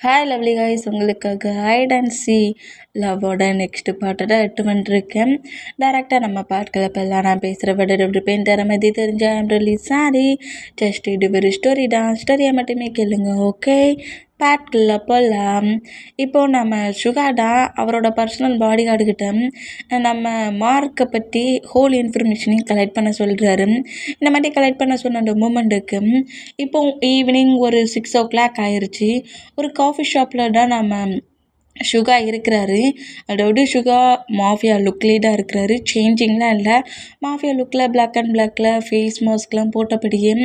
Hi lovely guys, உங்களுக்காக height and C லவ்வோட next பாட்டை தான் எட்டு வந்துருக்கேன். டேரெக்டாக நம்ம பாட்களை இப்போல்லாம் நான் பேசுகிற விட எப்படி பெயின் தர மாதிரி தெரிஞ்ச ரிலி சாரி ஜஸ்ட் இது ஒரு ஸ்டோரி தான். ஸ்டோரியை மட்டுமே கேளுங்க, ஓகே? பாட்குள்ளே போகலாம். இப்போது நம்ம சுகாடா அவரோட பர்சனல் பாடி கார்டுக்கிட்ட நம்ம மார்க்கை பற்றி ஹோல் இன்ஃபர்மேஷனையும் கலெக்ட் பண்ண சொல்கிறாரு. இந்த மாதிரி கலெக்ட் பண்ண சொன்ன அந்த மூமெண்ட்டுக்கு இப்போது ஈவினிங் ஒரு 6 o'clock ஆயிடுச்சு. ஒரு காஃபி ஷாப்பில் தான் நம்ம சுகா இருக்கிறாரு. அதாவது சுகா மாஃபியா லுக்லேயே தான் இருக்கிறாரு, சேஞ்சிங்லாம் இல்லை. மாஃபியா லுக்கில் பிளாக் அண்ட் பிளாக்கில் ஃபேஸ் மாஸ்க்லாம் போட்டபடியே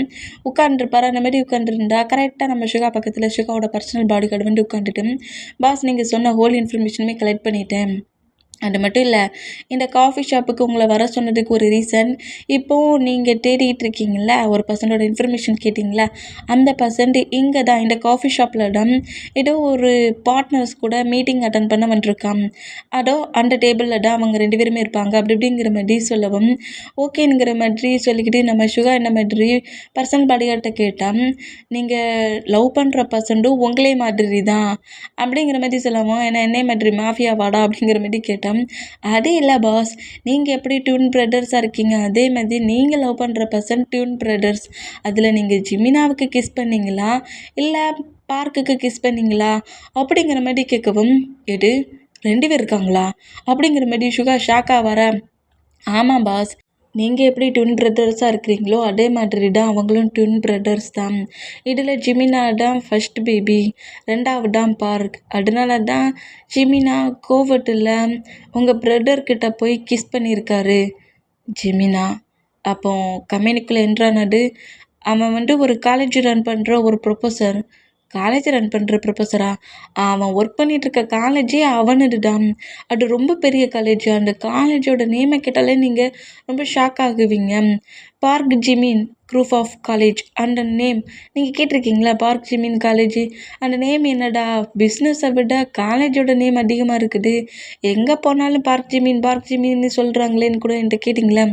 உட்காந்துருப்பார். அந்த மாதிரி உட்காந்துருந்தா கரெக்டாக நம்ம சுகா பக்கத்தில் சுகாவோட பர்சனல் பாடி கார்டு வந்து உட்காந்துட்டு, பாஸ் நீங்கள் சொன்ன ஹோல் இன்ஃபர்மேஷனுமே கலெக்ட் பண்ணிட்டேன். அது மட்டும் இல்லை, இந்த காஃபி ஷாப்புக்கு உங்களை வர சொன்னதுக்கு ஒரு ரீசன், இப்போது நீங்கள் தேடிட்டு இருக்கீங்கள, ஒரு பர்சனோட இன்ஃபர்மேஷன் கேட்டிங்களா, அந்த பர்சன்ட் இங்கே தான் இந்த காஃபி ஷாப்பில் தான் ஏதோ ஒரு பார்ட்னர்ஸ் கூட மீட்டிங் அட்டன் பண்ண வந்துருக்கான். அதோ அந்த டேபிளில் தான் அவங்க 2 பேருமே இருப்பாங்க. அப்படி இப்படிங்கிற மாதிரி சொல்லவும் ஓகேங்கிற மாதிரி சொல்லிக்கிட்டு நம்ம சுகா என்ன மாதிரி பர்சனல் பாடிகார்ட்ட கேட்டால், நீங்கள் லவ் பண்ணுற பர்சன்ட்டும் உங்களே மாதிரி தான் அப்படிங்கிற மாதிரி சொல்லவும், என்னை மாதிரி மாஃபியா வாடா அப்படிங்கிற மாதிரி கேட்டேன். அது இல்லை பாஸ், நீங்கள் எப்படி டியூன் பிரதர்ஸாக இருக்கீங்க, அதே மாதிரி நீங்கள் லவ் பண்ணுற பர்சன் டியூன் பிரதர்ஸ். அதில் நீங்கள் ஜிமினாவுக்கு கிஸ் பண்ணீங்களா இல்லை பார்க்குக்கு கிஸ் பண்ணீங்களா அப்படிங்கிற மாதிரி கேட்கவும், எடு 2 பேர் இருக்காங்களா அப்படிங்கிற மாதிரி சுகா ஷாக்காக வர, ஆமாம் பாஸ், நீங்கள் எப்படி ட்வின் பிரதர்ஸாக இருக்கிறீங்களோ அதே மாதிரி தான் அவங்களும் ட்வின் பிரதர்ஸ் தான். இதில் ஜிமினா தான் ஃபஸ்ட் பேபி, 2வது தான் பார்க். அதனால தான் ஜிமினா கோவட்டில் உங்கள் பிரதர்கிட்ட போய் கிஸ் பண்ணியிருக்காரு. ஜிமினா அப்போ கம்பெனிக்குள்ளே என்ட்ரானது, அவன் ஒரு காலேஜ் ரன் பண்ணுற ஒரு ப்ரொஃபஸர். காலேஜ் ரன் பண்ணுற ப்ரொஃபஸரா? அவன் ஒர்க் பண்ணிகிட்ருக்க காலேஜே அவனது தான். அது ரொம்ப பெரிய காலேஜ். அந்த காலேஜோட நேமை கேட்டாலே நீங்கள் ரொம்ப ஷாக் ஆகுவீங்க. Park Jimin group of college. அந்த நேம் நீங்கள் கேட்டிருக்கீங்களா? Park Jimin college. அந்த நேம் என்னடா, பிஸ்னஸை விட காலேஜோட நேம் அதிகமாக இருக்குது. எங்கே போனாலும் பார்க் ஜிமின்னு சொல்கிறாங்களேன்னு கூட என்கிட்ட கேட்டிங்களா?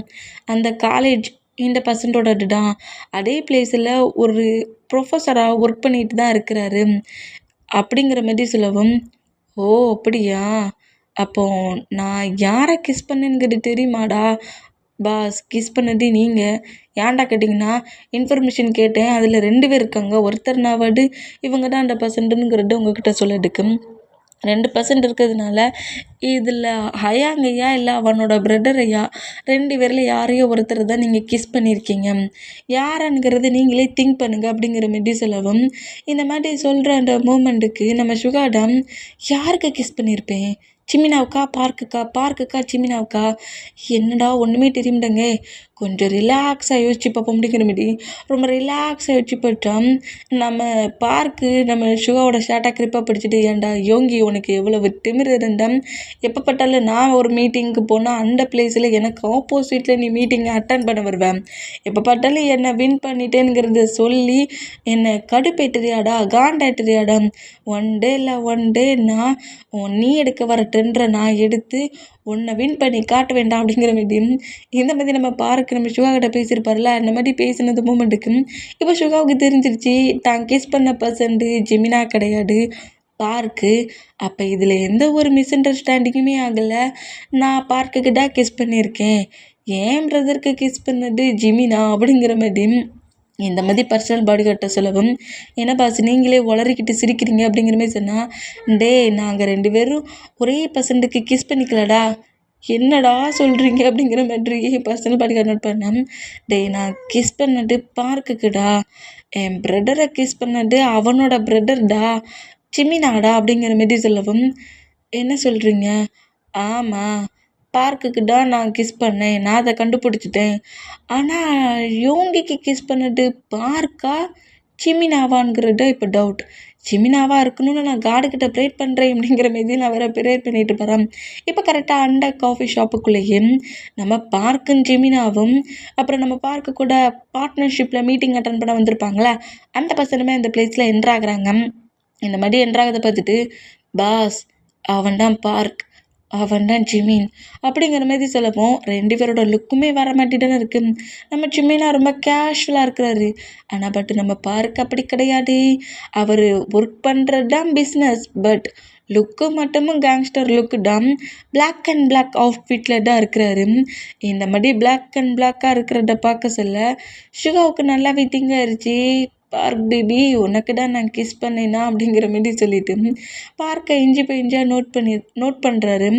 அந்த காலேஜ் இந்த பர்சன்டோடது தான். அதே பிளேஸில் ஒரு ப்ரொஃபஸராக ஒர்க் பண்ணிட்டு தான் இருக்கிறாரு அப்படிங்கிற மாதிரி சொல்லவும், ஓ அப்படியா, அப்போ நான் யாரை கிஸ் பண்ணேங்கிறது தெரியுமாடா? பாஸ், கிஸ் பண்ணது நீங்கள். ஏன்டா கேட்டிங்கன்னா, இன்ஃபர்மேஷன் கேட்டேன், அதில் 2 பேர் இருக்காங்க. ஒருத்தர்னாவது இவங்க தான் அந்த பர்சன்ட்டுங்கிறது உங்ககிட்ட சொல்லதுக்கு 2% இருக்கிறதுனால இதில் ஹயாங்கையா இல்லை அவனோட பிரதரையா, 2 பேரில் யாரையோ ஒருத்தர் தான் நீங்கள் கிஸ் பண்ணியிருக்கீங்க. யாருங்கிறது நீங்களே திங்க் பண்ணுங்கள் அப்படிங்கிற மாதிரி சொல்லவும், இந்த மாதிரி சொல்கிற அந்த மூமெண்ட்டுக்கு நம்ம சுகாடாம், யாருக்கு கிஸ் பண்ணியிருப்பேன்? ஜிமினாவுக்கா பார்க்குக்கா ஜிமினாவுக்கா? என்னடா ஒன்றுமே தெரியும்டங்க. கொஞ்சம் ரிலாக்ஸாக யோசிச்சு பார்ப்போம் அப்படிங்கிற மாதிரி ரொம்ப ரிலாக்ஸாக யோசிச்சு பார்த்தோம். நம்ம பார்க்கு நம்ம சுகாவோட ஷார்ட்டாக கிரிப்பாக பிடிச்சிட்டு, ஏன்டா யோங்கி உனக்கு எவ்வளவு திமிரு இருந்தால், எப்போ பார்த்தாலும் நான் ஒரு மீட்டிங்க்கு போனால் அந்த பிளேஸில் எனக்கு ஆப்போசிட்டில் நீ மீட்டிங்கை அட்டன் பண்ண வருவேன். எப்போ பார்த்தாலும் என்னை வின் பண்ணிட்டேங்கிறத சொல்லி என்னை கடுப்பேட்டுறியாடா, காண்டாட்டுறியாடா? ஒன் டே நான் நீ எடுக்க வர ட்ரெண்டரை நான் எடுத்து உன்னை வின் பண்ணி காட்ட வேண்டாம் அப்படிங்கிற மாதிரி இந்த மாதிரி நம்ம பார்க்க நம்ம சுகா கிட்ட பேசியிருப்பார்ல, அந்த மாதிரி பேசினது மூமெண்ட்டுக்கு இப்போ சுகாவுக்கு தெரிஞ்சிருச்சு தான் கிஸ் பண்ண பர்சன்ட்டு ஜிமினா கிடையாது, பார்க்கு. அப்போ இதில் எந்த ஒரு மிஸ் அண்டர்ஸ்டாண்டிங்குமே ஆகலை. நான் பார்க்குக்கு தான் கிஸ் பண்ணியிருக்கேன், ஏன் பிரதருக்கு கிஸ் பண்ணது ஜிமினா அப்படிங்கிற மாதிரி இந்த மாதிரி பர்சனல் பாடி கார்ட்ட சொல்லவும், என்ன பாஸ் நீங்களே உளறிக்கிட்டு சிரிக்கிறீங்க அப்படிங்கிற மாதிரி சொன்னால், டே நாங்கள் 2 பேரும் ஒரே பர்சன்ட்டுக்கு கிஸ் பண்ணிக்கலடா, என்னடா சொல்கிறீங்க அப்படிங்கிற மாதிரி பர்சனல் பாடி கார்ட் நோட் பண்ணேன். டே நான் கிஸ் பண்ணது பார்க்குக்குடா, என் பிரதரை கிஸ் பண்ணது அவனோட பிரதர்டா, ஜிமினாடா அப்படிங்கிற மாதிரி சொல்லவும், என்ன சொல்கிறீங்க? ஆமாம், பார்க்குக்கு தான் நான் கிஸ் பண்ணேன், நான் அதை கண்டுபிடிச்சிட்டேன். ஆனால் யோங்கிக்கு கிஸ் பண்ணது பார்க்கா ஜிமினாவான்ங்கிறது இப்போ டவுட். ஜிமினாவாக இருக்கணும்னு நான் காடுக்கிட்ட ப்ரேட் பண்ணுறேன் அப்படிங்கிற மாதிரி நான் வேறு ப்ரேட் பண்ணிட்டு போகிறேன். இப்போ கரெக்டாக அந்த காஃபி ஷாப்புக்குள்ளேயே நம்ம பார்க்கும் ஜிமினாவும் அப்புறம் நம்ம பார்க்கு கூட பார்ட்னர்ஷிப்பில் மீட்டிங் அட்டன் பண்ண வந்திருப்பாங்களே அந்த பர்சனுமே அந்த பிளேஸில் என்ட்ராகிறாங்க. இந்த மாதிரி என்ட்ராகிறத பார்த்துட்டு, பாஸ் அவன் தான் பார்க், அவன் தான் ஜிமின் அப்படிங்கிற மாதிரி சொல்லப்போம் 2 பேரோட லுக்குமே வர மாட்டி தானே இருக்கு. நம்ம ஜிமினா ரொம்ப கேஷுவலாக இருக்கிறாரு. ஆனால் பட் நம்ம பார்க்க அப்படி கிடையாது. அவர் ஒர்க் பண்ணுறது தான் பிஸ்னஸ். பட் லுக்கு மட்டுமும் கேங்ஸ்டர் லுக்கு தான். பிளாக் அண்ட் பிளாக் அவுட்ஃபிட்டில் தான் இருக்கிறாரு. இந்த மாதிரி பிளாக் அண்ட் பிளாக்காக இருக்கிறத பார்க்க சொல்ல சுகாவுக்கு நல்லாவே திங்காயிருச்சு. பார்க் பேபி உனக்கு தான் நான் கிஸ் பண்ணேனா அப்படிங்கிற மாதிரி சொல்லிட்டு பார்க்க இஞ்சி போய் இஞ்சியாக நோட் பண்ணுறாரு.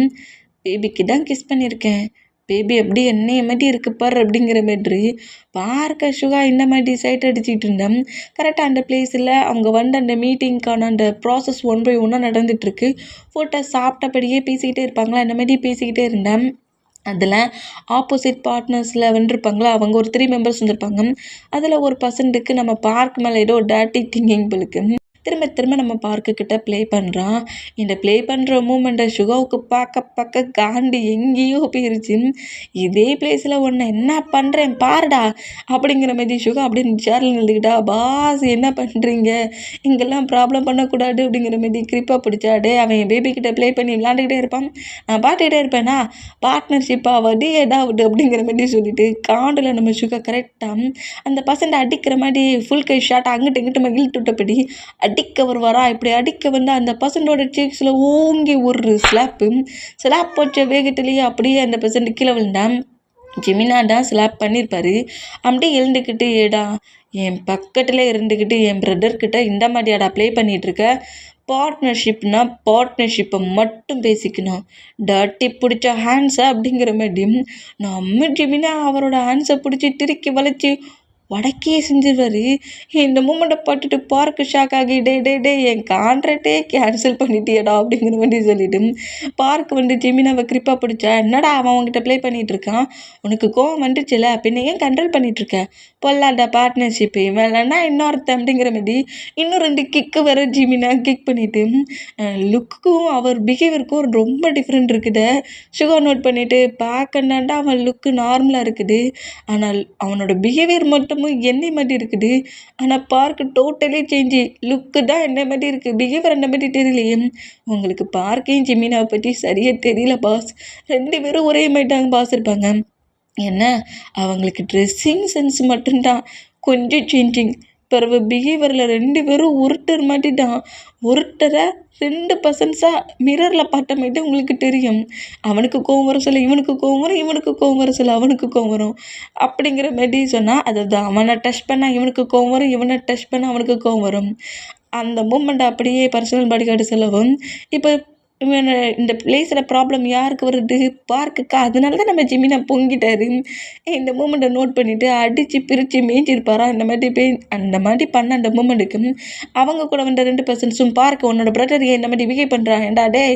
பேபிக்கு தான் கிஸ் பண்ணியிருக்கேன். பேபி எப்படி என்னைய மாதிரி இருக்கு பார் அப்படிங்கிற மாதிரி பார்க்க சுகா இந்த மாதிரி சைட் அடிச்சுட்டு இருந்தேன். கரெக்டாக அந்த பிளேஸில் அவங்க வந்து அந்த மீட்டிங்க்கான அந்த ப்ராசஸ் 1 by 1 நடந்துகிட்ருக்கு. ஃபோட்டோ சாப்பிட்டபடியே பேசிக்கிட்டே இருப்பாங்களா, அந்த மாதிரி பேசிக்கிட்டே இருந்தேன். அதில் ஆப்போசிட் பார்ட்னர்ஸில் வந்துருப்பாங்களா, அவங்க ஒரு 3 மெம்பர்ஸ் வந்திருப்பாங்க. அதில் ஒரு பர்சன்ட்டுக்கு நம்ம பார்க் மேலே ஏதோ டேர்ட்டி திங்கிங் போலுக்கு திரும்ப திரும்ப நம்ம பார்க்குக்கிட்ட ப்ளே பண்ணுறான். இந்த ப்ளே பண்ணுற மூமெண்ட்டை சுகாவுக்கு பார்க்க காண்டி எங்கேயோ போயிருச்சு. இதே பிளேஸில் ஒன்று என்ன பண்ணுறேன் பாருடா அப்படிங்கிற மாதிரி சுகா அப்படின்னு சேரில் நின்றுக்கிட்டா, பாஸ் என்ன பண்ணுறீங்க, இங்கெல்லாம் ப்ராப்ளம் பண்ணக்கூடாது அப்படிங்கிற மாதிரி கிரிப்பாக பிடிச்சாடே. அவன் என் பேபிக்கிட்ட ப்ளே பண்ணி விளாண்டுக்கிட்டே இருப்பான், நான் பார்த்துக்கிட்டே இருப்பேனா, பார்ட்னர்ஷிப்பாக வடி ஏதாவது அப்படிங்கிற மாதிரி சொல்லிட்டு காண்டில் நம்ம சுகா கரெக்டாக அந்த பசண்டை அடிக்கிற மாதிரி ஃபுல் கை ஷாட் அங்கிட்டு இங்கிட்டு இழுத்து விட்டபடி அடிக்க வருவாரா. இப்படி அடிக்க வந்து அந்த பர்சனோட சீக்ஸில் ஓங்கி ஒரு ஸ்லாப் போச்ச வேகத்திலேயே அப்படியே அந்த பர்சன்ட் கீழே விழுந்தான். ஜிமினா தான் ஸ்லாப் பண்ணியிருப்பாரு. அப்படியே எழுந்துக்கிட்டு, ஏடா என் பக்கத்தில் இருந்துக்கிட்டு என் பிரதர்கிட்ட இந்த மாதிரியாடா ப்ளே பண்ணிகிட்ருக்க, பார்ட்னர்ஷிப்னா பார்ட்னர்ஷிப்பை மட்டும் பேசிக்கணும், டர்ட்டி பிடிச்ச ஹேண்ட்ஸை அப்படிங்கிற மாதிரி நம்ம ஜிமினா அவரோட ஹேண்ட்ஸை பிடிச்சி திருக்கி வளைச்சி வடக்கே செஞ்சிருவார். இந்த மூமெண்ட்டை பார்த்துட்டு பார்க்கு ஷாக் ஆகி, டே என் கான்ட்ராக்டே கேன்சல் பண்ணிட்டியடா அப்படிங்கிற மாதிரி சொல்லிட்டு பார்க் வந்து ஜிமினாவை கிரிப்பாக பிடிச்சா, என்னடா அவன் அவங்ககிட்ட ப்ளே பண்ணிகிட்ருக்கான், உனக்கு கோவம் வந்துச்சுல, பின்ன ஏன் கண்ட்ரோல் பண்ணிகிட்ருக்க, பொல்லாத பார்ட்னர்ஷிப்பு வேலைன்னா இன்னொருத்த அப்படிங்கிற மாதிரி இன்னும் 2 கிக்கு வர ஜிமினா கிக் பண்ணிவிட்டு லுக்குக்கும் அவர் பிஹேவியருக்கும் ரொம்ப டிஃப்ரெண்ட் இருக்குது. சுகர் நோட் பண்ணிவிட்டு பார்க்கண்டாண்டா அவன் லுக்கு நார்மலாக இருக்குது, ஆனால் அவனோட பிஹேவியர் மட்டும் என்னை மாதிரி இருக்குது. ஆனால் பார்க்க டோட்டலி சேஞ்சு, லுக்கு தான் என்ன மாதிரி இருக்குது, பிஹேவியர் அந்த மாதிரி தெரியலையே. உங்களுக்கு பார்க்கையும் ஜிமினாவை பற்றி சரியாக தெரியல பாஸ், 2 பேரும் ஒரே மாதிரி தாங்க பாஸ் இருப்பாங்க. என்ன அவங்களுக்கு ட்ரெஸ்ஸிங் சென்ஸ் மட்டும்தான் கொஞ்சம் சேஞ்சிங், பிறகு பிஹேவியரில் 2 பேரும் உருட்டர் மாதிரி தான். ஒருத்தரை 2 பர்சன்ஸாக மிரரில் பார்த்த மாதிரி தான் உங்களுக்கு தெரியும். அவனுக்கு கோவம் வர சொல்ல இவனுக்கு கோவம் வரும், இவனுக்கு கோவம் வர சொல்ல அவனுக்கு கோவம் வரும் அப்படிங்கிற மாதிரி சொன்னால், அதுதான் அவனை டச் பண்ணால் இவனுக்கு கோவம் வரும், இவனை டச் பண்ணால் அவனுக்கு கோவம் வரும். அந்த மூமெண்ட் அப்படியே பர்சனல் பாடி கார்டு சொல்லவும், இப்போ இவனை இந்த பிளேஸில் ப்ராப்ளம் யாருக்கு வருது, பார்க்குக்கா, அதனால தான் நம்ம ஜிமினா பொங்கிட்டாரு. இந்த மூமெண்ட்டை நோட் பண்ணிவிட்டு அடித்து பிரித்து மேய்ஞ்சிருப்பாரா, அந்த மாதிரி பண்ண அந்த மூமெண்ட்டுக்கு அவங்க கூட வந்த 2 பர்சன்ஸும் பார்க்க உன்னோட பிரதர் இந்த மாதிரி பிஹேவ் பண்ணுறான், ஏண்டா டே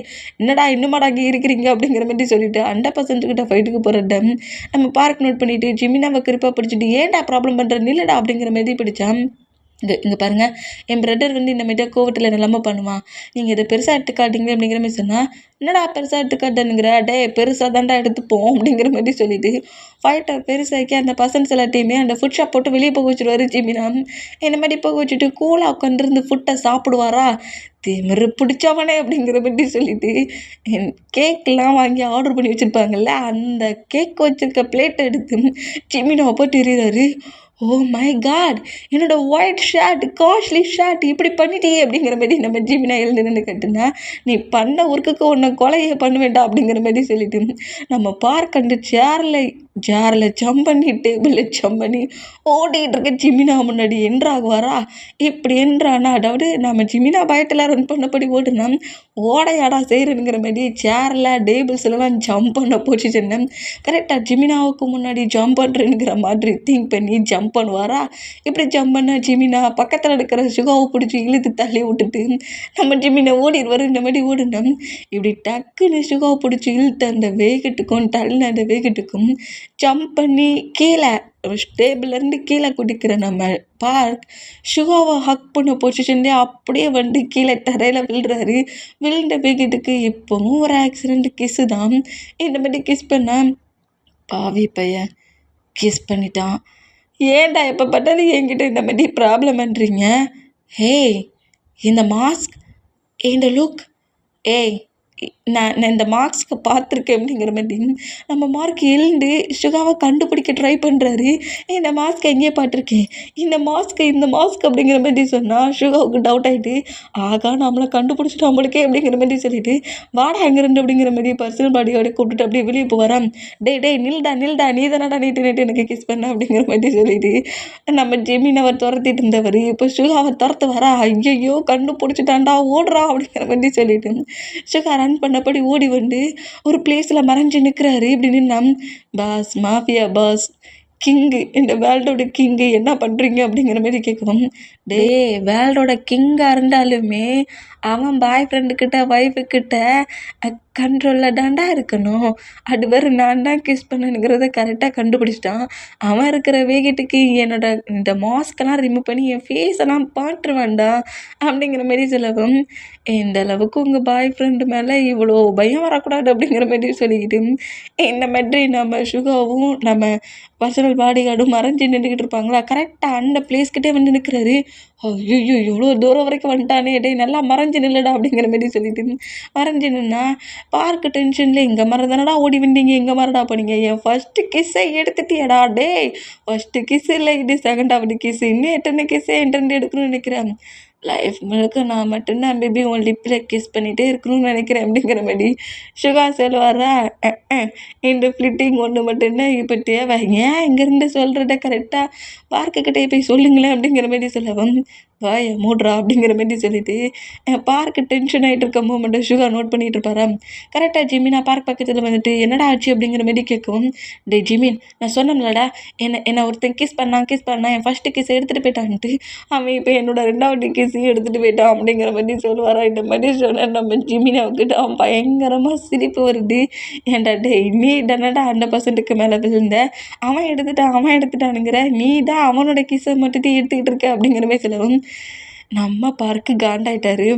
என்னடா இன்னுமாடா அங்கே இருக்கிறீங்க அப்படிங்கிற மாதிரி சொல்லிட்டு அந்த பர்சன்ட்டுக்கிட்ட ஃபைட்டுக்கு போகிறத நம்ம பார்க் நோட் பண்ணிவிட்டு ஜிமினாவை கிரிப்பாக பிடிச்சிட்டு ஏன்டா ப்ராப்ளம் பண்ணுற நில்லடா அப்படிங்கிற மாதிரி பிடிச்சான். இங்கே பாருங்கள், என் பிரதர் வந்து இந்த மாதிரியாக கோவத்தில் நிலம பண்ணுவான், நீங்கள் இதை பெருசாக எடுத்துக்காட்டிங்க அப்படிங்கிற மாதிரி சொன்னால், என்னடா பெருசாக எடுத்துக்காட்டுங்கிற, டே பெருசாக தாண்டா எடுத்துப்போம் அப்படிங்கிற மாதிரி சொல்லிட்டு ஃபைட்டை பெருசாக்கி அந்த பசன்ஸ் எல்லாத்தையுமே அந்த ஃபுட் ஷாப் போட்டு வெளியே போக வச்சுருவாரு ஜிமினா. இந்த மாதிரி போக வச்சுட்டு கூலாக உட்காந்துருந்து ஃபுட்டை சாப்பிடுவாரா, திமிரு பிடிச்சவனே அப்படிங்கிற மாதிரி சொல்லிட்டு கேக்கெலாம் வாங்கி ஆர்டர் பண்ணி வச்சுருப்பாங்கல்ல, அந்த கேக் வச்சுருக்க பிளேட்டை எடுத்து ஜிமினாவை போட்டு எறிகிறாரு. ஓ மை காட், என்னோட ஒயிட் ஷர்ட், காஸ்ட்லி ஷர்ட் இப்படி பண்ணிட்டியே அப்படிங்கிற மாதிரி நம்ம ஜிமினா எழுந்து நின்று கட்டுனா, நீ பண்ண ஒர்க்குக்கு ஒன்றை கொலையே பண்ண வேண்டாம் அப்படிங்கிற மாதிரி சொல்லிட்டு நம்ம பார்க்க அந்த சேரில் ஜம்ப் பண்ணி டேபிளில் ஜம்ப் பண்ணி ஓடிக்கிட்டு இருக்க ஜிமினா முன்னாடி என்ட்ராகுவாரா. இப்படி என்ட்ரானா, அதாவது நம்ம ஜிமினா பயத்தில் ரன் பண்ணபடி ஓடுனா ஓடையாடா செய்கிறேங்கிற மாதிரி சேரில் டேபிள்ஸ்லாம் ஜம்ப் பண்ண பொசிஷன் கரெக்டாக ஜிமினாவுக்கு முன்னாடி ஜம்ப் பண்ணுறேங்கிற மாதிரி திங்க் பண்ணி ஜம்ப் பண்ணுவாரா. இப்படி ஜம்ப் பண்ண ஜிமினா பக்கத்தில் இருக்கிற சுகாவை பிடிச்சி இழுத்து தள்ளி விட்டுட்டு நம்ம ஜிமினா ஓடிடுவார். இந்த மாதிரி ஓடுனா இப்படி டக்குன்னு சுகாவை பிடிச்சி இழுத்து அந்த வேகட்டுக்கும் தள்ளின அந்த வேகட்டுக்கும் ஜம்ப் பண்ணி கீழே டேபிள்லேருந்து கீழே குதிக்கிற நம்ம பார்க் சுகாவை ஹக் பண்ண பொசிஷன்லேயே அப்படியே வந்து கீழே தரையில் விழுறாரு. விழுந்த வேகத்துக்கு இப்போவும் ஒரு ஆக்சிடெண்ட் கிஸ்ஸு தான். இந்த மாதிரி கிஸ் பண்ண பாவி பையன் கிஸ் பண்ணிட்டான். ஏன்டா எப்போ பார்த்தாலும் என்கிட்ட இந்த மாதிரி ப்ராப்ளம் பண்ணுறீங்க, ஹே இந்த மாஸ்க், இந்த லுக், ஏய் நான் இந்த மார்க்ஸ்க்கு பார்த்துருக்கேன் அப்படிங்கிற மாதிரி நம்ம மார்க் எழுந்து சுகாவை கண்டுபிடிக்க ட்ரை பண்ணுறாரு. இந்த மாஸ்க் எங்கேயே பார்த்துருக்கேன், இந்த மாஸ்க் அப்படிங்கிற மாதிரி சொன்னால் சுகாவுக்கு டவுட் ஆகிட்டு, ஆகா நம்மளை கண்டுபிடிச்சிட்டு நம்மளுக்கே அப்படிங்கிற மாதிரி சொல்லிட்டு வாடா எங்கேருந்து அப்படிங்கிற மாதிரி பர்சனல் பாடியோட கூப்பிட்டுட்டு அப்படியே வெளியே போகிறான். டேய் நில்டா நீ தானடா நீட்டு எனக்கு கிஸ் பண்ண அப்படிங்கிற மாதிரி சொல்லிட்டு நம்ம ஜெமீன் அவர் துரத்திட்டு இருந்தவர் இப்போ சுகாவை துரத்து வரா. ஐயோ கண்டுபிடிச்சிட்டான்டா ஓடுறா அப்படிங்கிற மாதிரி சொல்லிட்டு சுகா ரன் பண்ணபடி ஓடி வந்து ஒரு பிளேஸில் மறைஞ்சு நிற்கிறாரு. இப்படி நின்னா, பாஸ் மாஃபியா பாஸ் கிங்கு, இந்த வேர்ல்டோட கிங்கு என்ன பண்ணுறீங்க அப்படிங்கிற மாதிரி கேட்கவும், டே வேர்ல்டோட கிங்காக இருந்தாலுமே அவன் பாய் ஃப்ரெண்டுக்கிட்ட ஒய்ஃபுக்கிட்ட கண்ட்ரோலில் தாண்டா இருக்கணும். அது வேறு நான் தான் கிஸ் பண்ணணுங்கிறத கரெக்டாக கண்டுபிடிச்சிட்டான். அவன் இருக்கிற வேகத்துக்கு இந்த மாஸ்கெல்லாம் ரிமூவ் பண்ணி என் ஃபேஸெல்லாம் பாட்டுருவான்டா அப்படிங்கிற மாரி சொல்லவும், இந்த அளவுக்கு உங்கள் பாய் ஃப்ரெண்டு மேலே இவ்வளோ பயம் வரக்கூடாது அப்படிங்கிற மாதிரி சொல்லிக்கிட்டு இந்த மாதிரி நம்ம சுகாவும் நம்ம பர்சனல் பாடி கார்டும் மறைஞ்சு நின்றுக்கிட்டு இருப்பாங்களா, கரெக்டாக அந்த பிளேஸ்கிட்டே வந்து நிற்கிறாரு. ஐயோ இவ்வளோ தூரம் வரைக்கும் வந்துட்டானே, டே நல்லா மறைஞ்சு நில்லுடா அப்படிங்கிற மாதிரி சொல்லிட்டு மறைஞ்சு நின்னா பார்க்கு டென்ஷனில் இங்கே மறந்தானடா ஓடி வந்தீங்க, எங்கே மறடா போனீங்க, என் ஃபஸ்ட்டு கிஸ்ஸை எடுத்துட்டியடா டே, ஃபஸ்ட்டு கிஸ் இல்லை இது செகண்டாவது கிஸ், இன்னும் எத்தனை கிஸ்ஸை என்கிட்ட எடுக்கணும்னு நினைக்கிறேன், லைஃப் முழுக்க நான் மட்டும்தான் பேபி உன் லிப்பில் கிஸ் பண்ணிகிட்டே இருக்கணும்னு நினைக்கிறேன் அப்படிங்கிற மாதிரி சுகா சொல்லுவாரா. இந்த ஃப்ளிட்டிங் ஒன்று மட்டும்தான் இப்போ தேவை, ஏன் இங்கேருந்து சொல்கிறத கரெக்டாக பார்க்குக்கிட்டே போய் சொல்லுங்களேன் அப்படிங்கிற மாதிரி சொல்லவும், வாய மூடுறா அப்படிங்கிற மாதிரி சொல்லிட்டு பார்க்கு டென்ஷன் ஆகிட்டு இருக்க மூமெண்ட்டை சுகா நோட் பண்ணிகிட்டு இருப்பாரா. கரெக்டாக ஜிமினா பார்க் பக்கத்தில் வந்துட்டு என்னடா ஆச்சு அப்படிங்கிற மாதிரி கேட்கவும், டே ஜிமின் நான் சொன்னோம்லடா என்னை ஒருத்தன் கிஸ் பண்ணான் என் ஃபஸ்ட்டு கிஸ் எடுத்துகிட்டு போயிட்டான்ட்டு, அவன் இப்போ என்னோட ரெண்டாவது கிஸ்ஸையும் எடுத்துகிட்டு போயிட்டான் அப்படிங்கிற மாதிரி சொல்லுவாரா. இந்த மாதிரி சொன்னால் நம்ம ஜிமினாவுக்கிட்ட அவன் பயங்கரமாக சிரிப்பு வருது. ஏன்டா டே நீ தானடா 100% மேலே விழுந்த, அவன் எடுத்துட்டானுங்கிற, நீ தான் அவனோட கிஸ்ஸை மட்டும் எடுத்துக்கிட்டு இருக்க அப்படிங்கிற மாதிரி சொல்லவும், நம்ம பார்க்கு காண்டாயிட்டாரு.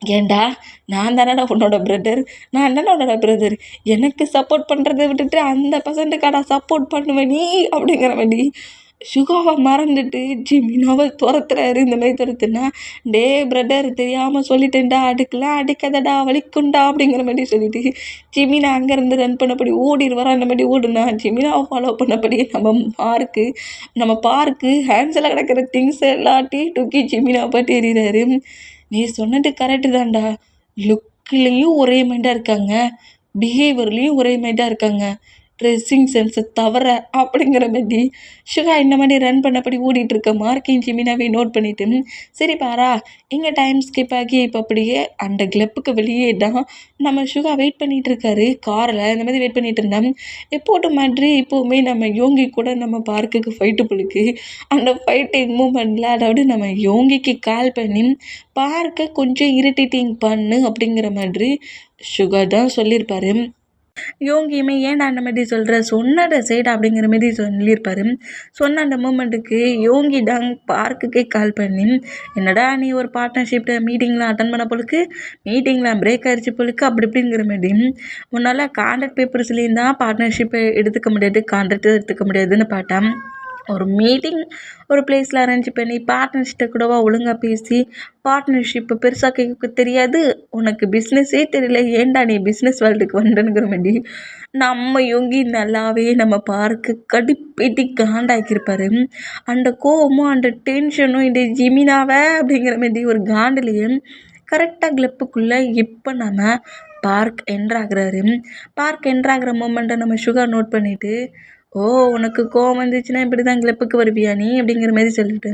ஏண்டா நான் தானடா உன்னோட பிரதர், எனக்கு சப்போர்ட் பண்ணுறதை விட்டுட்டு அந்த பர்சன்ட்டுக்காடா சப்போர்ட் பண்ணுவேன் நீ அப்படிங்கிற மாதிரி சுகாவை மறந்துட்டு ஜிமினாவை துரத்துறாரு. இந்த மாதிரி துரத்துனா, டே பிரதர் தெரியாமல் சொல்லிட்டேன்டா, அடுக்கெலாம் அடிக்காதடா வலிக்குண்டா அப்படிங்கிற மாதிரி சொல்லிட்டு ஜிமினா அங்கேருந்து ரன் பண்ணபடி ஓடிடுவாரா. அந்த மாதிரி ஓடுனா ஜிமினாவை ஃபாலோ பண்ணபடி நம்ம பார்க்கு ஹேண்ட்ஸில் கிடக்கிற திங்ஸ் எல்லாத்தையும் தூக்கி ஜிமினாவை பாட்டு எறிகிறாரு. நீ சொன்னது கரெக்டு தான்டா, லுக்லேயும் ஒரே மைண்டாக இருக்காங்க, பிஹேவியர்லேயும் ஒரே மைண்டாக இருக்காங்க, ட்ரெஸ்ஸிங் சென்ஸை தவிர அப்படிங்கிற மாதிரி சுகா இந்த மாதிரி ரன் பண்ணபடி ஓடிட்டுருக்க மார்க்கையும் ஜிமினாவே நோட் பண்ணிவிட்டு, சரி பாரா இங்கே டைம் ஸ்கிப் ஆகி இப்போ அப்படியே அந்த கிளப்புக்கு வெளியே தான் நம்ம சுகா வெயிட் பண்ணிகிட்டு இருக்காரு காரில். இந்த மாதிரி வெயிட் பண்ணிகிட்டு இருந்தோம். எப்போட்டு மாதிரி இப்போவுமே நம்ம யோங்கி கூட நம்ம பார்க்குக்கு ஃபைட்டு புழுக்கு அந்த ஃபைட்டிங் மூமெண்ட்டில், அதாவது நம்ம யோங்கிக்கு கால் பண்ணி பார்க்கை கொஞ்சம் இரிட்டேட்டிங் பண்ணு அப்படிங்கிற மாதிரி சுகா தான் சொல்லியிருப்பாரு. யோங்கியுமே ஏன்டா அந்த மாதிரி சொல்கிற, சொன்னதை செய்டா அப்படிங்கிற மாதிரி சொல்லியிருப்பாரு. சொன்ன அந்த மூமெண்ட்டுக்கு யோங்கி தான் பார்க்குக்கே கால் பண்ணி, என்னடா நீ ஒரு பார்ட்னர்ஷிப்பில் மீட்டிங்லாம் அட்டன் பண்ண பொழுக்கு, மீட்டிங்லாம் பிரேக் ஆகிடுச்சு பொழுக்கு அப்படி இப்படிங்கிற மாதிரி, உன்னால் கான்ட்ராக்ட் பேப்பர்ஸ்லேயும் தான் பார்ட்னர்ஷிப்பை எடுத்துக்க முடியாதுன்னு பார்த்தேன். ஒரு மீட்டிங் ஒரு பிளேஸில் அரேஞ்ச் பண்ணி பார்ட்னர்ஷிப்பை கூடவா ஒழுங்காக பேசி பார்ட்னர்ஷிப்பை பெருசாக கேட்க தெரியாது, உனக்கு பிஸ்னஸே தெரியல, ஏன்டா நீ பிஸ்னஸ் வேர்ல்டுக்கு வந்துங்கிற மாதிரி நம்ம யோங்கி நல்லாவே நம்ம பார்க்கு கடுப்பேட்டி காண்டாக்கியிருப்பாரு. அந்த கோவமும் அந்த டென்ஷனும் இந்த ஜிமினாவை அப்படிங்கிற மாதிரி ஒரு காண்டிலேயே கரெக்டாக கிளப்புக்குள்ளே இப்போ நம்ம பார்க் என்ட்ராகிற மூமெண்ட்டை நம்ம சுகா நோட் பண்ணிவிட்டு, ஓ உனக்கு கோவம் வந்துச்சுன்னா இப்படி தான் கிளப்புக்கு வருவியா நீ அப்படிங்கிற மாதிரி சொல்லிட்டு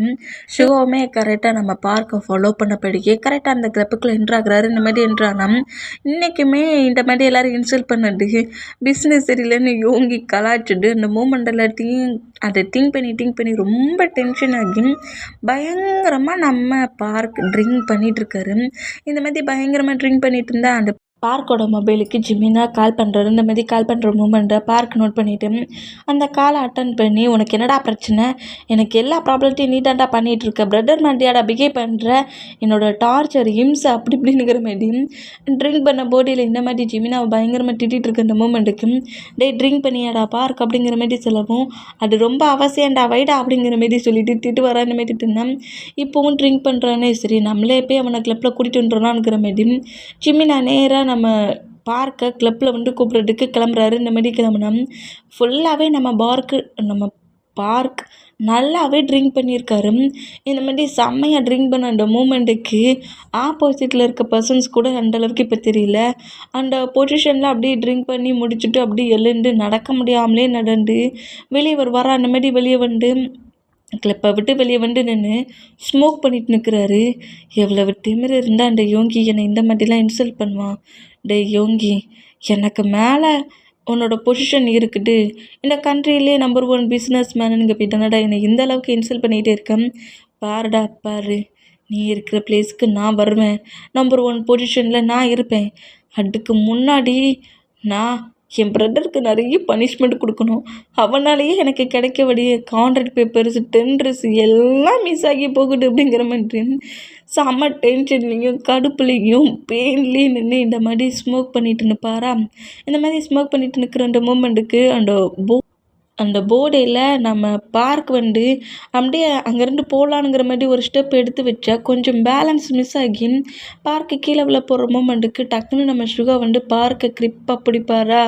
சுகாவுமே கரெக்டாக நம்ம பார்க்கை ஃபாலோ பண்ணபடியே கரெக்டாக அந்த கிளப்புக்குள்ளே என்ட்ராகிறாரு. இந்த மாதிரி என்ட்ரானா இன்றைக்குமே இந்த மாதிரி எல்லோரும் இன்சல்ட் பண்ணது பிஸ்னஸ் சரியில்லைன்னு யோங்கி கலாய்ச்சிட்டு அந்த மூமெண்ட் எல்லாத்தையும் அதை திங்க் பண்ணி ரொம்ப டென்ஷன் ஆகி பயங்கரமாக நம்ம பார்க் ட்ரிங்க் பண்ணிகிட்ருக்காரு. இந்த மாதிரி பயங்கரமாக ட்ரிங்க் பண்ணிகிட்டு இருந்தால் அந்த பார்க்கோட மொபைலுக்கு ஜிமினா கால் பண்ணுறாரு. இந்த மாதிரி கால் பண்ணுற மூமெண்ட்டை பார்க் நோட் பண்ணிவிட்டு அந்த காலை அட்டன் பண்ணி, உனக்கு என்னடா பிரச்சனை, எனக்கு எல்லா ப்ராப்ளத்தையும் நீ தான்டா பண்ணிகிட்ருக்க, பிரதர் மாதிரியாடா பிஹேவ் பண்ணுற, என்னோட டார்ச்சர் இம்சை அப்படி இப்படிங்கிற மாதிரி ட்ரிங்க் பண்ண போடியில் இந்த மாதிரி ஜிமினாவை பயங்கரமாக திட்டிகிட்டு இருக்க அந்த மூமெண்ட்டுக்கு, டே ட்ரிங்க் பண்ணியாடா பார்க் அப்படிங்கிற மாதிரி சொல்லவும், அது ரொம்ப அவசியம்டா வைடா அப்படிங்கிற மாதிரி சொல்லிட்டு திட்டு வர இந்த மாதிரி திட்டினா, இப்போவும் ட்ரிங்க் பண்ணுறானே சரி நம்மளே போய் அவனை கிளப்பில் கூட்டிகிட்டு வந்துடுறான்ங்கிற மாதிரி ஜிமினா நேராக நம்ம பார்க்க கிளப்பில் கூப்பிட்றதுக்கு கிளம்புறாரு. இந்த மாதிரி கிளம்புனா ஃபுல்லாகவே நம்ம பார்க் நல்லாவே ட்ரிங்க் பண்ணியிருக்காரு. இந்த மாதிரி செம்மையாக ட்ரிங்க் பண்ண அந்த மூமெண்ட்டுக்கு ஆப்போசிட்டில் இருக்க பர்சன்ஸ் கூட அந்தளவுக்கு இப்போ தெரியல. அந்த பொசிஷனில் அப்படியே ட்ரிங்க் பண்ணி முடிச்சுட்டு அப்படியே எழுந்து நடக்க முடியாமலே நடந்து வெளியே வருவாரா. அந்த மாதிரி வெளியே வந்து கிளப்பை விட்டு வெளியே வந்து நின்று ஸ்மோக் பண்ணிட்டு நிற்கிறாரு. எவ்வளவு திமிரு இருந்தால் அந்த யோகி என்னை இந்த மாதிரிலாம் இன்சல்ட் பண்ணுவான். யோகி, எனக்கு மேலே உன்னோட பொசிஷன் இருக்குது. இந்த கண்ட்ரியிலே நம்பர் 1 பிஸ்னஸ் மேனுங்க போயிட்டானடா, என்னை இந்த அளவுக்கு இன்சல்ட் பண்ணிகிட்டே இருக்கேன். பாருடா பாரு, நீ இருக்கிற பிளேஸ்க்கு நான் வருவேன். நம்பர் 1 பொசிஷனில் நான் இருப்பேன். அதுக்கு முன்னாடி நான் என் பிரதருக்கு நிறைய பனிஷ்மெண்ட் கொடுக்கணும். அவனாலேயே எனக்கு கிடைக்க வேண்டிய கான்ட்ராக்ட் பேப்பர்ஸ், டெண்டர்ஸ் எல்லாம் மிஸ் ஆகி போகுது அப்படிங்கிற மாதிரி செம்ம டென்ஷன்லேயும் கடுப்புலேயும் பெயின்லேயும் நின்று இந்த மாதிரி ஸ்மோக் பண்ணிட்டு நிற்பாரா. இந்த மாதிரி ஸ்மோக் பண்ணிட்டு நிற்கிற அந்த மூமெண்ட்டுக்கு அந்த போர்டையில் நம்ம பார்க் வந்து அப்படியே அங்கேருந்து போகலானுங்கிற மாதிரி ஒரு ஸ்டெப் எடுத்து வச்சா கொஞ்சம் பேலன்ஸ் மிஸ் ஆகி பார்க்கு கீழே விழ போகிற மூமெண்ட்டுக்கு டக்குன்னு நம்ம சுகா வந்து பார்க்கை கிரிப்பாக பிடிப்பாரா.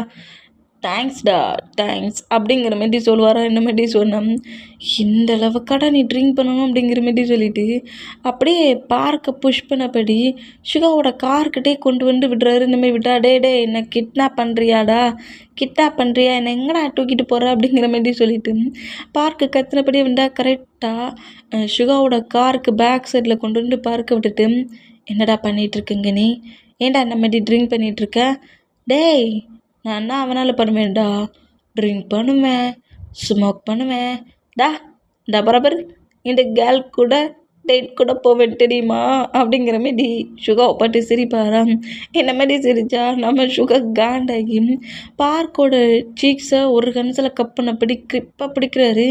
தேங்க்ஸ்டா, தேங்க்ஸ் அப்படிங்கிற மாதிரி சொல்லுவாரா. இந்த மாதிரி சொன்னோம், இந்த அளவுக்காடா நீ ட்ரிங்க் பண்ணணும் அப்படிங்கிற மாதிரி சொல்லிட்டு அப்படியே பார்க்கை புஷ் பண்ணபடி சுகாவோட கார்கிட்டே கொண்டு வந்து விடுறாரு. இந்த மாதிரி விட்டா, டே என்னை கிட்னாப் பண்ணுறியாடா, கிட்னாப் பண்ணுறியா, என்னை எங்கடா தூக்கிட்டு போகிற அப்படிங்கிற மாதிரி சொல்லிட்டு பார்க்கு கத்தினபடியே வந்தால் கரெக்டாக சுகாவோட காருக்கு பேக் சைடில் கொண்டு வந்து பார்க்க விட்டுட்டு, என்னடா பண்ணிகிட்ருக்குங்க நீ, ஏன்டா இந்த மாதிரி ட்ரிங்க் பண்ணிகிட்ருக்க, டேய் நான் என்ன அவனால் பண்ணுவேன்டா, ட்ரிங்க் பண்ணுவேன், ஸ்மோக் பண்ணுவேன், பரபர் இந்த கேர்ள் கூட டேட் கூட போவேன் தெரியுமா அப்படிங்கிற மாரி சுகாவை பாட்டு சிரிப்பாராம். இந்த மாதிரி சிரித்தா நம்ம சுகா காண்டாகி பார்க்கோட சீக்ஸை ஒரு கன்சில் கப் பண்ணபடி கிரிப்பாக பிடிக்கிறாரு.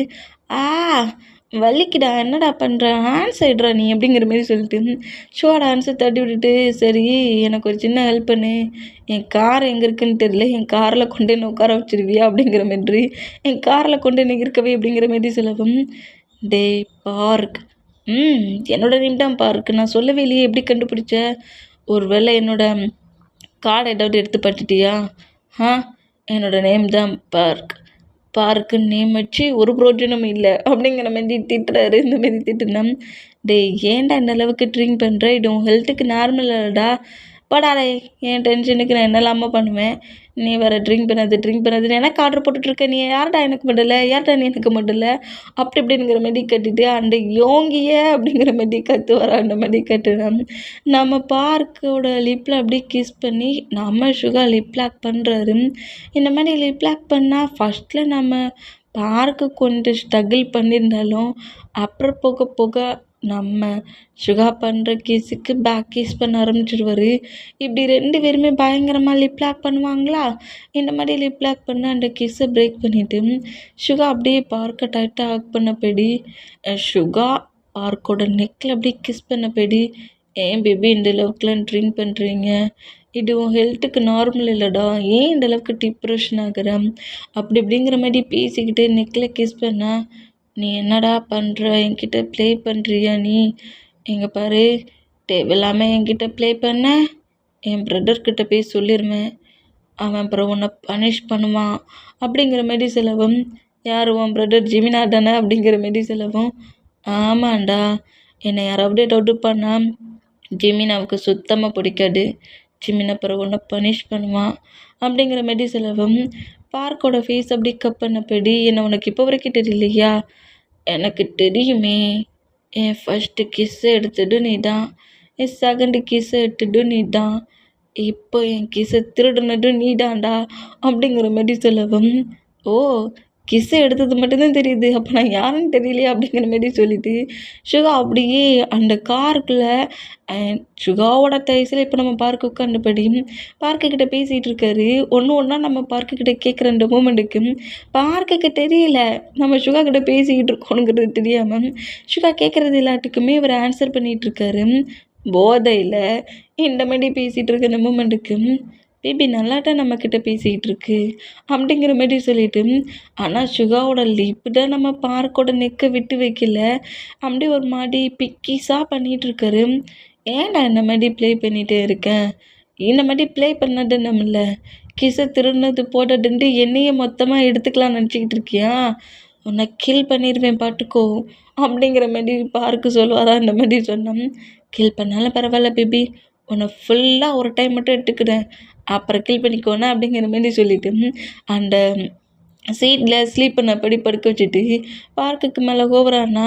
வலிக்குடா, என்னடா பண்ணுற, ஹேண்ட் சைடுறா நீ அப்படிங்கிற மாரி சொல்லிட்டு ஷோட ஹேண்ட்ஸை தட்டி விட்டுட்டு, சரி எனக்கு ஒரு சின்ன ஹெல்ப் பண்ணு, என் கார் எங்கே இருக்குன்னு தெரியல, என் காரில் கொண்டு என்ன உட்கார வச்சிருவியா அப்படிங்கிற மாதிரி, என் காரில் கொண்டு என்ன இருக்கவே அப்படிங்கிற மாரி சொல்லவும், டே பார்க், என்னோட நேம் தான் பார்க், நான் சொல்லவே இல்லையே, எப்படி கண்டுபிடிச்ச, ஒரு வேளை என்னோட கார்டை ஏதாவது எடுத்து பட்டுட்டியா, என்னோட நேம் தான் பார்க்குன்னு நேம் வச்சு ஒரு பிரோஜனமும் இல்லை அப்படிங்கிற மாதிரி திட்டுறாரு. இந்த மாதிரி திட்டுனா, ஏன்டா இந்த அளவுக்கு ட்ரிங்க் பண்ணுற, இது உன் ஹெல்த்துக்கு நார்மல் இல்லைடா, படாடே என் டென்ஷனுக்கு நான் என்னெல்லாமோ பண்ணுவேன், நீ வேறு ட்ரிங்க் பண்ணாதுன்னு எனக்கு ஆர்டர் போட்டுட்ருக்க, நீ யார்டா எனக்கு மட்டும் யார்டா நீ எனக்கு மட்டும் அப்படி இப்படிங்கிற மாதிரி கட்டிட்டு அந்த யோங்கிய அப்படிங்கிற மாதிரி கத்துவார. அந்த மாதிரி கட்டுறான். நம்ம பார்க்கோட லிப்பில் அப்படியே கிஸ் பண்ணி நம்ம சுகா லிப் லாக் பண்ணுறாரு. இந்த மாதிரி லிப் லாக் பண்ணால் ஃபஸ்ட்டில் நம்ம பார்க்கு கொஞ்சம் ஸ்ட்ரகிள் பண்ணியிருந்தாலும் அப்புறம் போக போக நம்ம சுகா பண்ணுற கிஸ்ஸுக்கு பேக் கிஸ் பண்ண ஆரம்பிச்சிடுவார். இப்படி 2 பேருமே பயங்கரமாக லிப் லாக் பண்ணுவாங்களா. இந்த மாதிரி லிப் லாக் பண்ண அந்த கிஸ்ஸை பிரேக் பண்ணிவிட்டு சுகா அப்படியே பார்க்க டைட்டாக ஹக் பண்ணபடி சுகா பார்க்கோட நெக்கில் அப்படியே கிஸ் பண்ணபடி, ஏன் பேபி இந்த அளவுக்குலாம் ட்ரிங்க் பண்ணுறீங்க, இது உன் ஹெல்த்துக்கு நார்மல் இல்லைடா, ஏன் இந்த அளவுக்கு டிப்ரெஷன் ஆகுற அப்படி இப்படிங்கிற மாதிரி பேசிக்கிட்டு நெக்கில் கிஸ் பண்ணா, நீ என்னடா பண்ணுற, என்கிட்ட ப்ளே பண்ணுறியா நீ, எங்கே பாரு, தேவையில்லாமல் என்கிட்ட ப்ளே பண்ண என் பிரதர்கிட்ட போய் சொல்லிடுவேன், அவன் அப்புறம் உன்னை பனிஷ் பண்ணுவான் அப்படிங்கிற மாரி சொல்லவும், யார் உன் பிரதர் ஜிமினா தானே அப்படிங்கிற மாரி சொல்லவும், ஆமாண்டா, என்னை யாராவது டவுட் பண்ணால் ஜிமினாவுக்கு சுத்தமாக பிடிக்காது, ஜிமினா அப்புறம் உன்னை பனிஷ் பண்ணுவான் அப்படிங்கிற மாரி சொல்லவும், பார்க்கோட ஃபேஸ் அப்படி கப் பண்ணபடி, என்னை உனக்கு இப்போ வரைக்கும் தெரியலையா, எனக்கு தெரியுமே, என் ஃபஸ்ட்டு கிஸ்ஸை எடுத்தது நீ தான், என் செகண்டு கிஸ்ஸை எடுத்தது நீ தான், இப்போ என் கிஸ்ஸை திருடுனதும் நீ தான்டா அப்படிங்கிற மாதிரி சொல்லவும், ஓ கிஸ்ஸை எடுத்தது மட்டும்தான் தெரியுது, அப்போ நான் யாருன்னு தெரியலையா அப்படிங்கிற மாதிரி சொல்லிவிட்டு சுகா அப்படியே அந்த காருக்குள்ளே சுகாவோட தைசில் இப்போ நம்ம பார்க்க உட்காந்தபடி பார்க்குக்கிட்ட பேசிகிட்டு இருக்காரு. ஒன்றா நம்ம பார்க்குக்கிட்ட கேட்குற அந்த மூமெண்ட்டுக்கு பார்க்குக்கு தெரியல நம்ம சுகா கிட்ட பேசிக்கிட்டு இருக்கோனுங்கிறது தெரியாமல் சுகா கேட்குறது எல்லாத்துக்குமே இவர் ஆன்சர் பண்ணிகிட்ருக்காரு. போதையில் இந்த மாதிரி பேசிகிட்டு இருக்க அந்த மூமெண்ட்டுக்கு, பேபி நல்லாட்டா நம்மக்கிட்ட பேசிக்கிட்டு இருக்கு அப்படிங்கிற மாதிரி சொல்லிட்டு, ஆனால் சுகாவோட லிப்பு தான் நம்ம பார்க்கோட நெக்கை விட்டு வைக்கல, அப்படியே ஒரு மாதிரி பிக்கிஸாக பண்ணிகிட்ருக்காரு. ஏன்டா இந்த மாதிரி ப்ளே பண்ணிகிட்டே இருக்கேன், இந்த மாதிரி ப்ளே பண்ணது நம்மள கிசை திருடினது போட்டதுன்ட்டு என்னையே மொத்தமாக எடுத்துக்கலாம்னு நினச்சிக்கிட்டு இருக்கியா? உன்னை கில் பண்ணிடுவேன் பார்த்துக்கோ அப்படிங்கிற மாதிரி பார்க்கு சொல்லுவாரா. இந்த மாதிரி சொன்னோம். கில் பண்ணாலும் பரவாயில்ல பேபி, உன்னை ஃபுல்லாக ஒரு டைம் மட்டும் எடுத்துக்கிறேன், அப்புறம் கில் பண்ணிக்கோண்ணா அப்படிங்கிற மாதிரி சொல்லிவிட்டு அந்த சீட்டில் ஸ்லீப் பண்ணபடி படுக்க வச்சுட்டு பார்க்குக்கு மேலே ஓவரானா,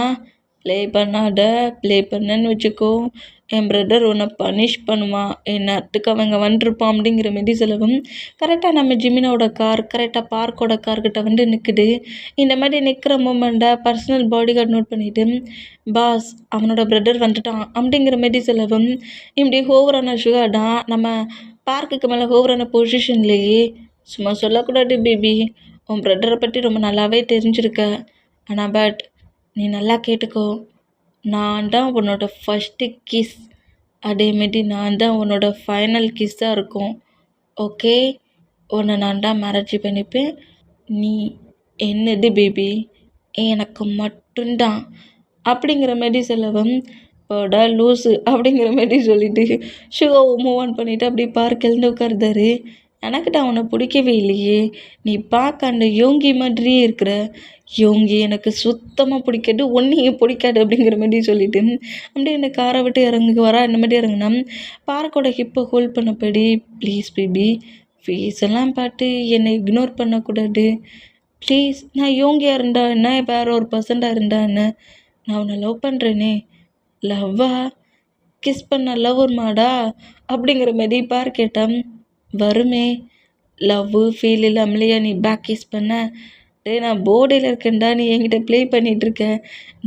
ப்ளே பண்ணேன்னு வச்சுக்கோ, என் பிரதர் உன்னை பனிஷ் பண்ணுவான், என்னத்துக்கு அவங்க வந்துருப்பான் அப்படிங்கிற மாரி சொல்லவும், கரெக்டாக நம்ம ஜிமினோட கார் கரெக்டாக பார்க்கோட கார்கிட்ட வந்து நிற்குது. இந்த மாதிரி நிற்கிற மூமெண்ட்டை பர்சனல் பாடி கார்டு நோட் பண்ணிவிட்டு, பாஸ் அவனோட பிரதர் வந்துட்டான் அப்படிங்கிற மாரி சொல்லவும், இப்படி ஓவரான சுகாடா நம்ம பார்க்குக்கு மேலே ஓவரான பொசிஷன்லேயே, சும்மா சொல்லக்கூடாது பேபி, உன் பிரதரை பற்றி ரொம்ப நல்லாவே தெரிஞ்சிருக்க, ஆனால் பட் நீ நல்லா கேட்டுக்கோ, நான் தான் உன்னோட ஃபஸ்ட்டு கிஸ், அதேமாரி நான் தான் உன்னோட ஃபைனல் கிஸ்ஸாக இருக்கும். ஓகே, உன்னை நான் தான் மேரேஜ் பண்ணிப்பேன். நீ என்னது பேபி, எனக்கு மட்டும்தான் அப்படிங்கிற மாரி சொல்லவும், போடா லூஸு அப்படிங்கிற மாரி சொல்லிவிட்டு ஷூவை மூவ் ஆன் பண்ணிவிட்டு அப்படியே பார்க் எழுந்து உட்காருதாரு. எனக்கு தான் உன்னை பிடிக்கவே இல்லையே, நீ பார்க்க அந்த யோங்கி மாதிரியே இருக்கிற, யோங்கி எனக்கு சுத்தமாக பிடிக்காது, ஒன்றையும் பிடிக்காது அப்படிங்கிற மாதிரி சொல்லிவிட்டு அப்படியே இந்த காரை விட்டு இறங்குவாரா. இந்த மாதிரி இறங்குனா பார்க்கோட ஹிப்பை ஹோல்ட் பண்ணபடி, ப்ளீஸ் பேபி, ஃபீஸ் எல்லாம் பார்த்து என்னை இக்னோர் பண்ணக்கூடாது ப்ளீஸ், நான் யோங்கியாக இருந்தா என்ன, வேற ஒரு பர்சண்டாக இருந்தா என்ன, நான் உன்னை லவ் பண்ணுறேனே, லவ்வா, கிஸ் பண்ண லவ் வருமாடா அப்படிங்கிற மாதிரி பார் கேட்டான். வருமே, லவ்வு ஃபீல் இல்லாமலையா நீ பேக் கிஸ் பண்ண? டேய் நான் போர்டில் இருக்கேன்டா, நீ என்கிட்ட ப்ளே பண்ணிகிட்ருக்க,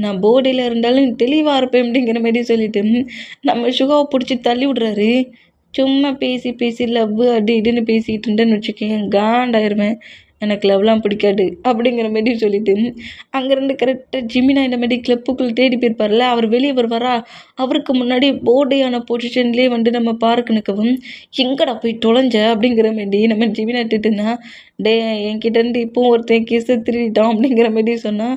நான் போர்டில் இருந்தாலும் நீ தெளிவாக இருப்பேன் அப்படிங்கிற மாதிரி சொல்லிவிட்டு நம்ம சுகாவை பிடிச்சி தள்ளி விட்றாரு. சும்மா பேசி லவ்வு அப்படி இப்படின்னு பேசிகிட்டு இருந்தேன்னு வச்சுக்கோங்க, காண்டாயிருவேன், எனக்கு லவ்லாம் பிடிக்காது அப்படிங்கிற மாரி சொல்லிவிட்டு அங்கேருந்து கரெக்டாக ஜிமினா இந்த மாதிரி கிளப்புக்குள்ளே தேடி போயிருப்பார்ல, அவர் வெளியே வருவாரா. அவருக்கு முன்னாடி போர்டையான பொசிஷன்லேயே வந்து நம்ம பார்க்க நிற்கவும், எங்கடா போய் தொலைஞ்ச அப்படிங்கிற மாரி நம்ம ஜிமினா திட்டுனா, டே என்கிட்டேருந்து இப்போவும் ஒருத்தன் கிசை திருடிட்டான் அப்படிங்கிற மாரி சொன்னால்,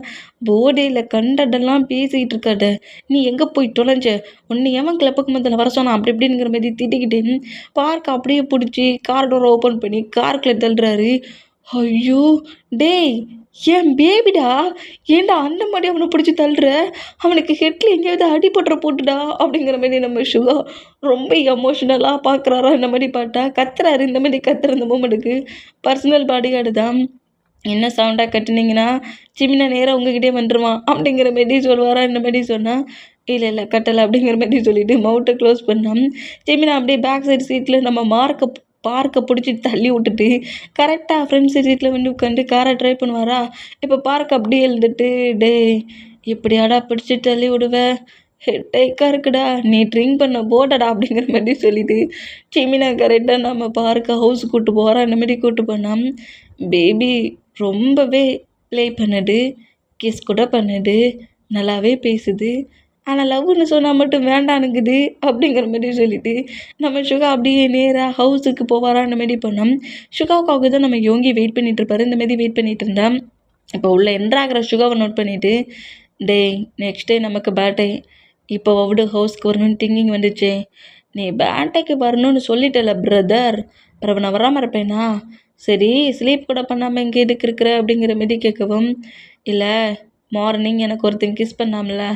போர்டையில் கண்டதெல்லாம் பேசிக்கிட்டு இருக்காட, நீ எங்கே போய் தொலைஞ்ச, உன்னை எவன் கிளப்புக்கு முதல்ல வர சொன்னான் அப்படி இப்படிங்கிற மாரி திட்டிக்கிட்டு பார்க்க அப்படியே பிடிச்சி கார் டோரை ஓப்பன் பண்ணி காருக்குள்ளே தள்ளுறாரு. ஐயோ டேய், என் பேபிடா, ஏன்டா அந்த மாதிரி அவனை பிடிச்சி தள்ளுற, அவனுக்கு ஹெட்டில் எங்கேயாவது அடிபட்டுற போட்டுடா அப்படிங்கிற மாதிரி நம்ம சுகா ரொம்ப எமோஷ்னலாக பார்க்குறாரா. இந்த மாதிரி பார்த்தா கத்துறாரு. இந்த மாதிரி கத்துற இந்த மூமெண்ட்டுக்கு பர்சனல் பாடி கார்டு தான், என்ன சவுண்டாக கட்டுனீங்கன்னா சின்ன நேரம் உங்ககிட்டே வந்துடுவான் அப்படிங்கிற மாரி சொல்லுவாரா. இந்த மாதிரி சொன்னால், இல்லை கட்டலை அப்படிங்கிற மாதிரி சொல்லிவிட்டு மவுட்டை க்ளோஸ் பண்ணான். ஜெமினா அப்படியே பேக் சைடு சீட்டில் நம்ம பார்க்க பிடிச்சி தள்ளி விட்டுட்டு கரெக்டாக ஃப்ரண்ட் சீட்டில் வந்து உட்காந்து காரை ட்ரை பண்ணுவாரா. இப்போ பார்க்க அப்படியே எழுந்துட்டு, டே இப்படியாடா பிடிச்சி தள்ளி விடுவேன், ஹெட்டேக்காக இருக்குடா, நீ ட்ரிங்க் பண்ண போட்டடா அப்படிங்கிற மாதிரி சொல்லிவிட்டு ஜெமினா கரெக்டாக நம்ம பார்க்க ஹவுஸ் கூப்பிட்டு போகிறா. இந்த மாதிரி கூப்பிட்டு போனால் பேபி ரொம்பவே ப்ளே பண்ணுது, கிஸ் கூட பண்ணுது, நல்லாவே பேசுது, ஆனால் லவ்வுன்னு சொன்னால் மட்டும் வேண்டானுங்குது அப்படிங்கிற மாதிரி சொல்லிவிட்டு நம்ம சுகா அப்படியே நேராக ஹவுஸுக்கு போவாரா. அந்த மாரி பண்ணோம். சுகாவுக்காக தான் நம்ம யோங்கி வெயிட் பண்ணிகிட்ருப்பாரு. இந்த மாரி வெயிட் பண்ணிகிட்டு இருந்தா இப்போ உள்ள என்ட்ராகிற சுகாவை நோட் பண்ணிவிட்டு, டேய் நெக்ஸ்ட் டே நமக்கு பேர்டே, இப்போ அவுடு ஹவுஸ்க்கு வரணும்னு திங்கிங் வந்துச்சே, நீ பேர்டேக்கு வரணும்னு சொல்லிட்டல பிரதர், பிறகு நான் வராமல் இருப்பேனா, சரி ஸ்லீப் கூட பண்ணாமல் இங்கே எதுக்கு இருக்கிற அப்படிங்கிற மாரி கேட்கவும், இல்லை மார்னிங் எனக்கு ஒருத்தன் கிஸ் பண்ணாமல,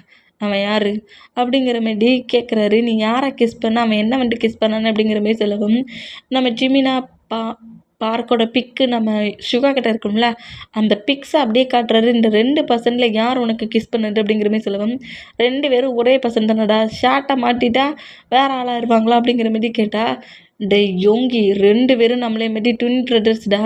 அவன் யார் அப்படிங்கிற மாரி கேட்குறாரு. நீ யாரை கிஸ் பண்ண, அவன் என்ன வந்துட்டு கிஸ் பண்ணான்னு அப்படிங்கிற மாரி சொல்லவும், நம்ம ஜிமினா பார்க்கோட பிக்கு நம்ம சுகா கிட்ட இருக்கும்ல, அந்த பிக்ஸை அப்படியே காட்டுறாரு. இந்த 2 பர்சன்டில் யார் உனக்கு கிஸ் பண்ணது அப்படிங்கிற மாதிரி சொல்லவும், 2 பேரும் ஒரே பர்சன் தானடா, ஷார்ட்டை மாட்டிட்டா வேறு ஆளாயிருவாங்களா அப்படிங்கிற மாரி கேட்டால், டே யோங்கி 2 பேரும் நம்மளே மாரி ட்வின் பிரதர்ஸ்டா,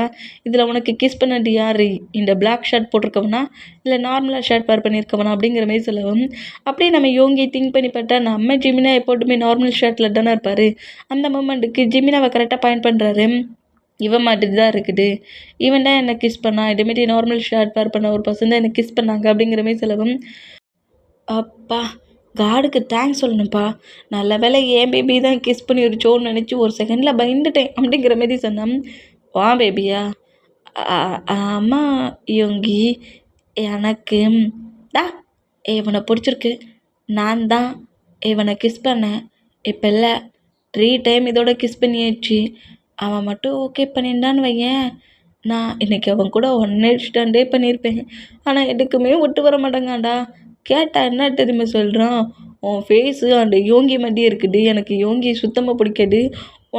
இதில் உனக்கு கிஸ் பண்ணது யார், இந்த பிளாக் ஷர்ட் போட்டிருக்கவனா இல்லை நார்மலாக ஷர்ட் வேர் பண்ணியிருக்கவனா அப்படிங்கிற மாரி சொல்லவும், அப்படியே நம்ம யோங்கி திங்க் பண்ணி பார்த்தா நம்ம ஜிமினா எப்போட்டுமே நார்மல் ஷர்ட்டில் தானே இருப்பார். அந்த மூமெண்ட்டுக்கு ஜிமினாவை கரெக்டாக பாயிண்ட் பண்ணுறாரு. இவன் மாதிரி தான் இருக்குது, இவன் தான் என்னை கிஸ் பண்ணான், இதேமாரி நார்மல் ஷர்ட் வேர் பண்ண ஒரு பர்சன் தான் என்னை கிஸ் பண்ணாங்க அப்படிங்கிற மாரி சொல்லவும், அப்பா காடுக்கு தேங்க்ஸ் சொல்லணும்ப்பா, நல்ல வேலை என் பேபி தான் கிஸ் பண்ணி விடுச்சோன்னு நினச்சி ஒரு செகண்டில் பயந்துட்டேன் அப்படிங்கிற மாரி சொன்னான். வா பேபியா, ஆமாம் யோங்கி, எனக்கு டா இவனை பிடிச்சிருக்கு, நான் தான் இவனை கிஸ் பண்ணேன், இப்போ இல்லை டைம் இதோட கிஸ் பண்ணியாச்சு. அவன் மட்டும் ஓகே பண்ணியிருந்தான்னு வையேன், நான் இன்னைக்கு அவன் கூட ஒன் நைட் ஸ்டாண்டே பண்ணியிருப்பேன். ஆனால் எதுக்குமே ஒட்டு வர மாட்டேங்கான்டா. கேட்டா என்ன தெரியுமா சொல்கிறான்? உன் ஃபேஸு அந்த யோங்கி மாதிரியே இருக்குடி, எனக்கு யோங்கி சுத்தமாக பிடிக்காது,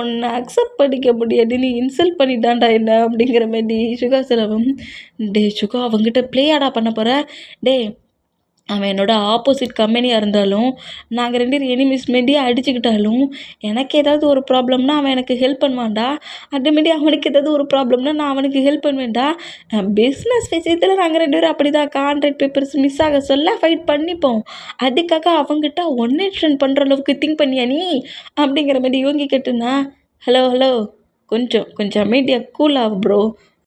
உன்னை அக்செப்ட் பண்ணிக்க முடியாது, நீ இன்சல்ட் பண்ணிட்டான்டா என்ன அப்படிங்கிற மாரி சுகா செலவம். டே சுகா, அவங்ககிட்ட ப்ளேயாடா பண்ண போகிற? டே, அவன் என்னோடய ஆப்போசிட் கம்பெனியாக இருந்தாலும், நாங்கள் 2 பேரும் எனிமீஸ் மாரி அடிச்சுக்கிட்டாலும், எனக்கு ஏதாவது ஒரு ப்ராப்ளம்னா அவன் எனக்கு ஹெல்ப் பண்ணுவான்டா. அதேமாரி அவனுக்கு ஏதாவது ஒரு ப்ராப்ளம்னா நான் அவனுக்கு ஹெல்ப் பண்ணுவேன்டா. பிஸ்னஸ் விஷயத்தில் நாங்கள் 2 பேரும் அப்படி தான். கான்ட்ராக்ட் பேப்பர்ஸ் மிஸ் ஆக சொல்ல ஃபைட் பண்ணிப்போம். அதுக்காக அவங்ககிட்ட ஒன் நைட் ஸ்டாண்ட் பண்ணுற அளவுக்கு திங்க் பண்ணியா நீ? அப்படிங்கிற மாரி யோங்கி கேட்டுனா, ஹலோ ஹலோ, கொஞ்சம் கொஞ்சம் அமைதியாக கூல் ஆகு ப்ரோ.